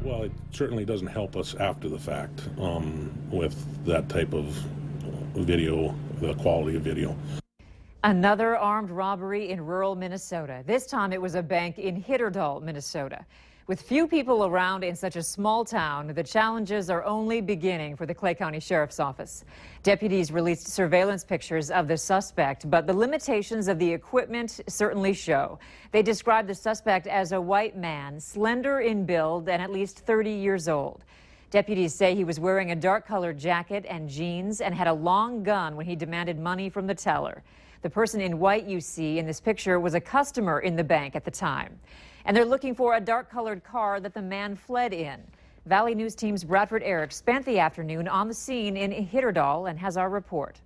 Well, it certainly doesn't help us after the fact with that type of video, the quality of video. Another armed robbery in rural Minnesota. This time it was a bank in Hitterdal, Minnesota. With few people around in such a small town, the challenges are only beginning for the Clay County Sheriff's Office. Deputies released surveillance pictures of the suspect, but the limitations of the equipment certainly show. They described the suspect as a white man, slender in build and at least 30 years old. Deputies say he was wearing a dark-colored jacket and jeans and had a long gun when he demanded money from the teller. The person in white you see in this picture was a customer in the bank at the time. And they're looking for a dark-colored car that the man fled in. Valley News Team's Bradford Eric spent the afternoon on the scene in Hitterdal and has our report.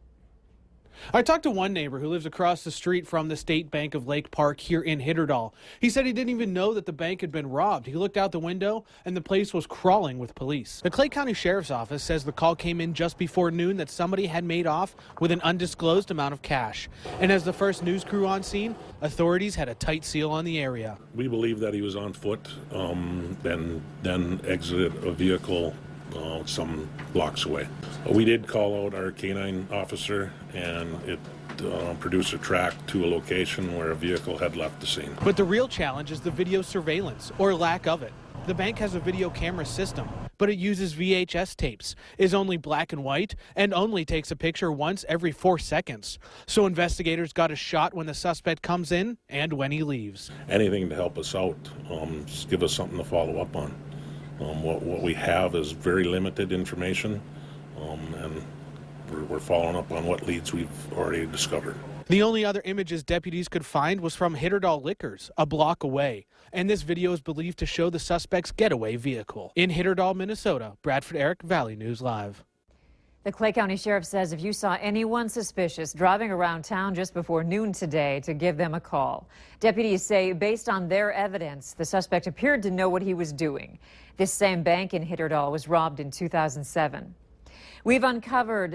I talked to one neighbor who lives across the street from the State Bank of Lake Park here in Hitterdal. He said he didn't even know that the bank had been robbed. He looked out the window and the place was crawling with police. The Clay County Sheriff's Office says the call came in just before noon that somebody had made off with an undisclosed amount of cash. And as the first news crew on scene, authorities had a tight seal on the area. We believe that he was on foot, then exited a vehicle some blocks away. We did call out our canine officer, and it produced a track to a location where a vehicle had left the scene. But the real challenge is the video surveillance, or lack of it. The bank has a video camera system, but it uses VHS tapes, is only black and white, and only takes a picture once every 4 seconds. So investigators got a shot when the suspect comes in and when he leaves. Anything to help us out, just give us something to follow up on. What we have is very limited information, and we're following up on what leads we've already discovered. The only other images deputies could find was from Hitterdal Liquors, a block away. And this video is believed to show the suspect's getaway vehicle. In Hitterdal, Minnesota, Bradford Eric, Valley News Live. The Clay County Sheriff says if you saw anyone suspicious driving around town just before noon today, to give them a call. Deputies say based on their evidence, the suspect appeared to know what he was doing. This same bank in Hitterdal was robbed in 2007. We've uncovered